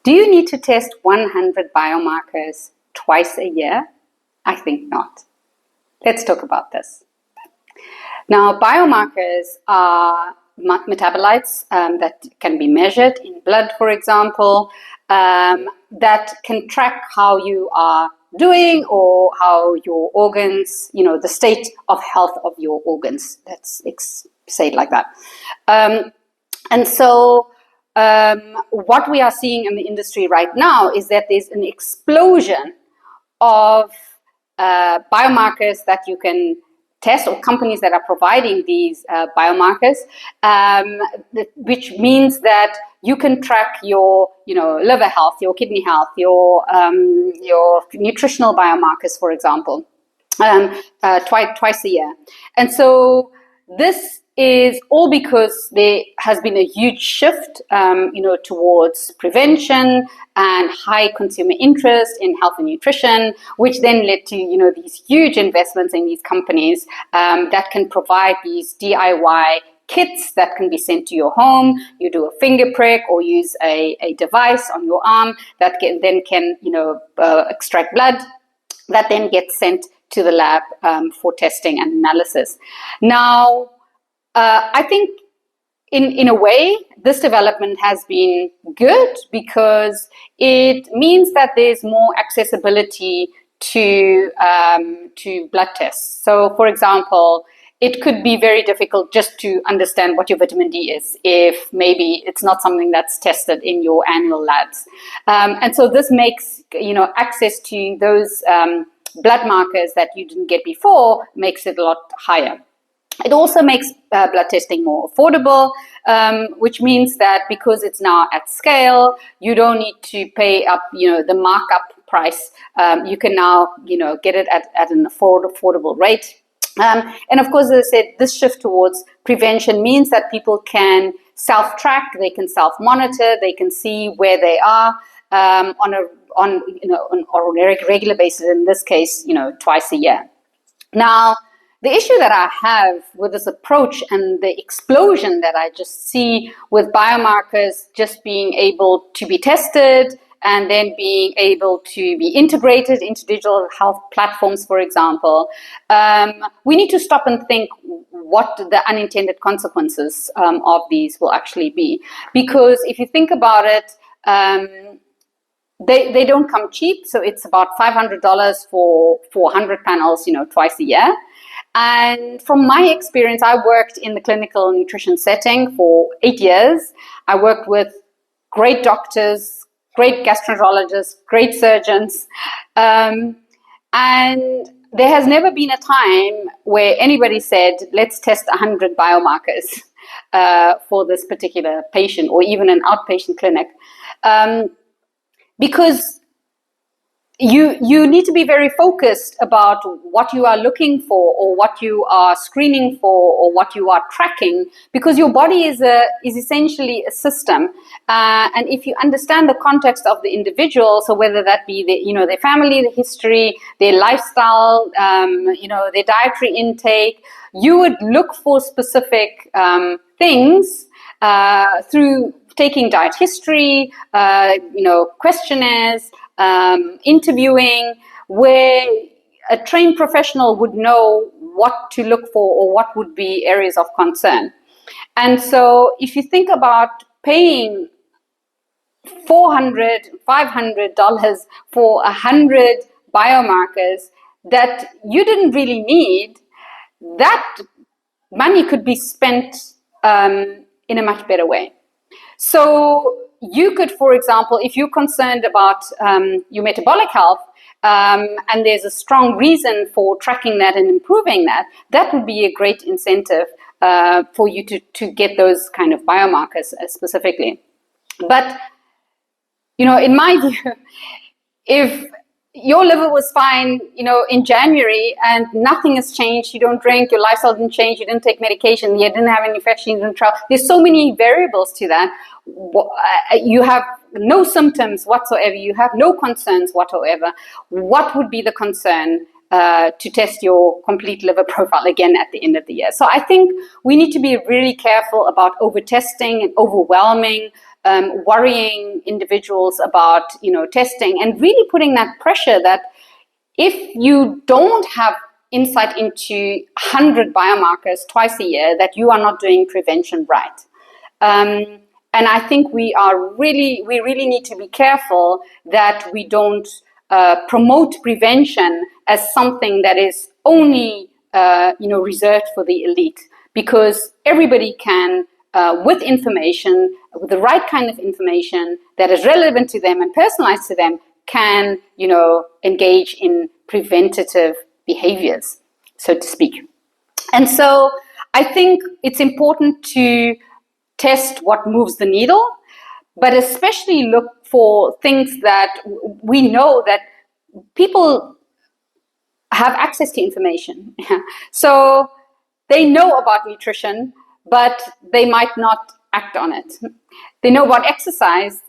Do you need to test 100 biomarkers twice a year? I think not. Let's talk about this. Now, biomarkers are metabolites that can be measured in blood, for example, that can track how you are doing or how your organs, the state of health of your organs. Let's say it like that. And so what we are seeing in the industry right now is that there's an explosion of biomarkers that you can test, or companies that are providing these biomarkers, which means that you can track your, liver health, your kidney health, your nutritional biomarkers, for example, twice a year. And so this is all because there has been a huge shift, towards prevention and high consumer interest in health and nutrition, which then led to, these huge investments in these companies that can provide these DIY kits that can be sent to your home. You do a finger prick or use a device on your arm that can extract blood that then gets sent to the lab for testing and analysis. Now, I think in a way, this development has been good because it means that there's more accessibility to blood tests. So, for example, it could be very difficult just to understand what your vitamin D is if maybe it's not something that's tested in your annual labs. And so this makes, access to those blood markers that you didn't get before makes it a lot higher. It also makes blood testing more affordable, which means that because it's now at scale, you don't need to pay up, the markup price. You can now, get it at an affordable rate. And of course, as I said, this shift towards prevention means that people can self-track, they can self-monitor, they can see where they are on a regular basis. In this case, twice a year. Now, the issue that I have with this approach and the explosion that I just see with biomarkers just being able to be tested and then being able to be integrated into digital health platforms, for example, we need to stop and think what the unintended consequences of these will actually be. Because if you think about it, they don't come cheap. So it's about $500 for 100 panels, twice a year. And from my experience, I worked in the clinical nutrition setting for 8 years. I worked with great doctors, great gastroenterologists, great surgeons. And there has never been a time where anybody said, let's test 100 biomarkers for this particular patient or even an outpatient clinic. Because you need to be very focused about what you are looking for or what you are screening for or what you are tracking, because your body is essentially a system. And if you understand the context of the individual, so whether that be their family, the history, their lifestyle, their dietary intake, you would look for specific things through taking diet history, questionnaires, interviewing, where a trained professional would know what to look for or what would be areas of concern. And so if you think about paying $400, $500 for 100 biomarkers that you didn't really need, that money could be spent in a much better way. So you could, for example, if you're concerned about your metabolic health, and there's a strong reason for tracking that and improving that, that would be a great incentive for you to get those kind of biomarkers specifically. But, in my view, if your liver was fine, in January and nothing has changed, you don't drink, your lifestyle didn't change, you didn't take medication, you didn't have any infection, you didn't travel. There's so many variables to that. You have no symptoms whatsoever, you have no concerns whatsoever. What would be the concern to test your complete liver profile again at the end of the year. So I think we need to be really careful about over-testing and overwhelming, worrying individuals about, testing, and really putting that pressure that if you don't have insight into 100 biomarkers twice a year, that you are not doing prevention right. And I think we really need to be careful that we don't promote prevention as something that is only reserved for the elite, because everybody can, with information, with the right kind of information that is relevant to them and personalized to them, can engage in preventative behaviors, so to speak. And so I think it's important to test what moves the needle, but especially look for things that we know that people have access to information. So they know about nutrition, but they might not act on it. They know about exercise,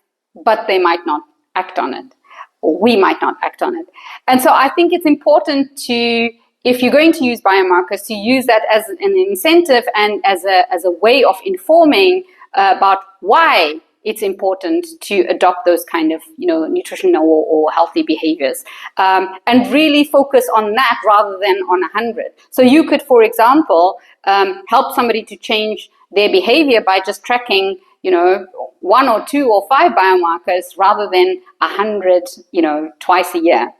but they might not act on it. Or we might not act on it. And so I think it's important to, if you're going to use biomarkers, to use that as an incentive and as a way of informing about why it's important to adopt those kind of nutritional or healthy behaviors, and really focus on that rather than on 100. So you could, for example, help somebody to change their behavior by just tracking 1 or 2 or 5 biomarkers rather than 100 twice a year.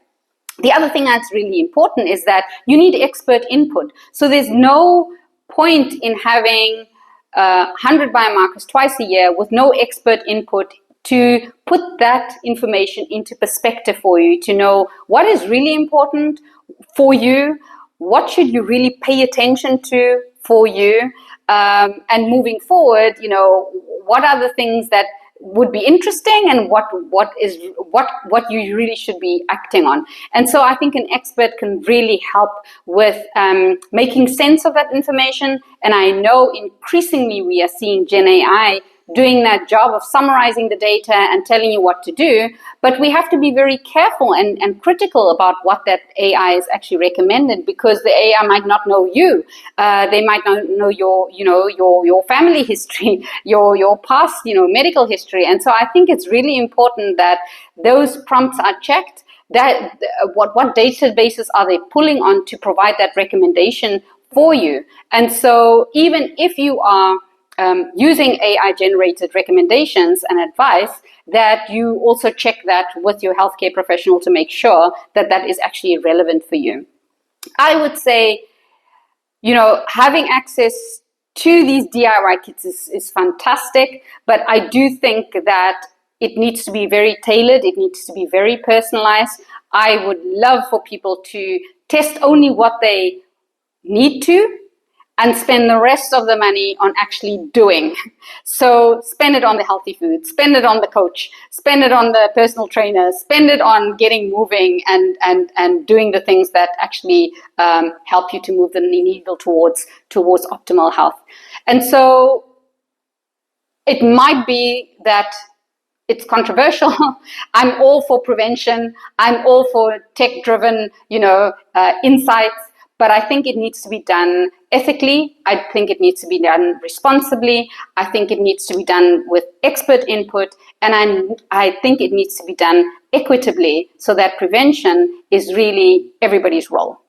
The other thing that's really important is that you need expert input. So there's no point in having 100 biomarkers twice a year with no expert input to put that information into perspective for you, to know what is really important for you, what should you really pay attention to for you, and moving forward, what are the things that would be interesting and what you really should be acting on. And so I think an expert can really help with making sense of that information. And I know increasingly we are seeing Gen AI doing that job of summarizing the data and telling you what to do. But we have to be very careful and critical about what that AI is actually recommended, because the AI might not know you. They might not know your family history, your past, medical history. And so I think it's really important that those prompts are checked. That what databases are they pulling on to provide that recommendation for you? And so even if you are using AI-generated recommendations and advice, that you also check that with your healthcare professional to make sure that that is actually relevant for you. I would say, having access to these DIY kits is fantastic, but I do think that it needs to be very tailored. It needs to be very personalized. I would love for people to test only what they need to, and spend the rest of the money on actually doing. So spend it on the healthy food, spend it on the coach, spend it on the personal trainer, spend it on getting moving and doing the things that actually help you to move the needle towards optimal health. And so it might be that it's controversial. I'm all for prevention. I'm all for tech-driven, insights. But I think it needs to be done ethically. I think it needs to be done responsibly. I think it needs to be done with expert input. And I think it needs to be done equitably, so that prevention is really everybody's role.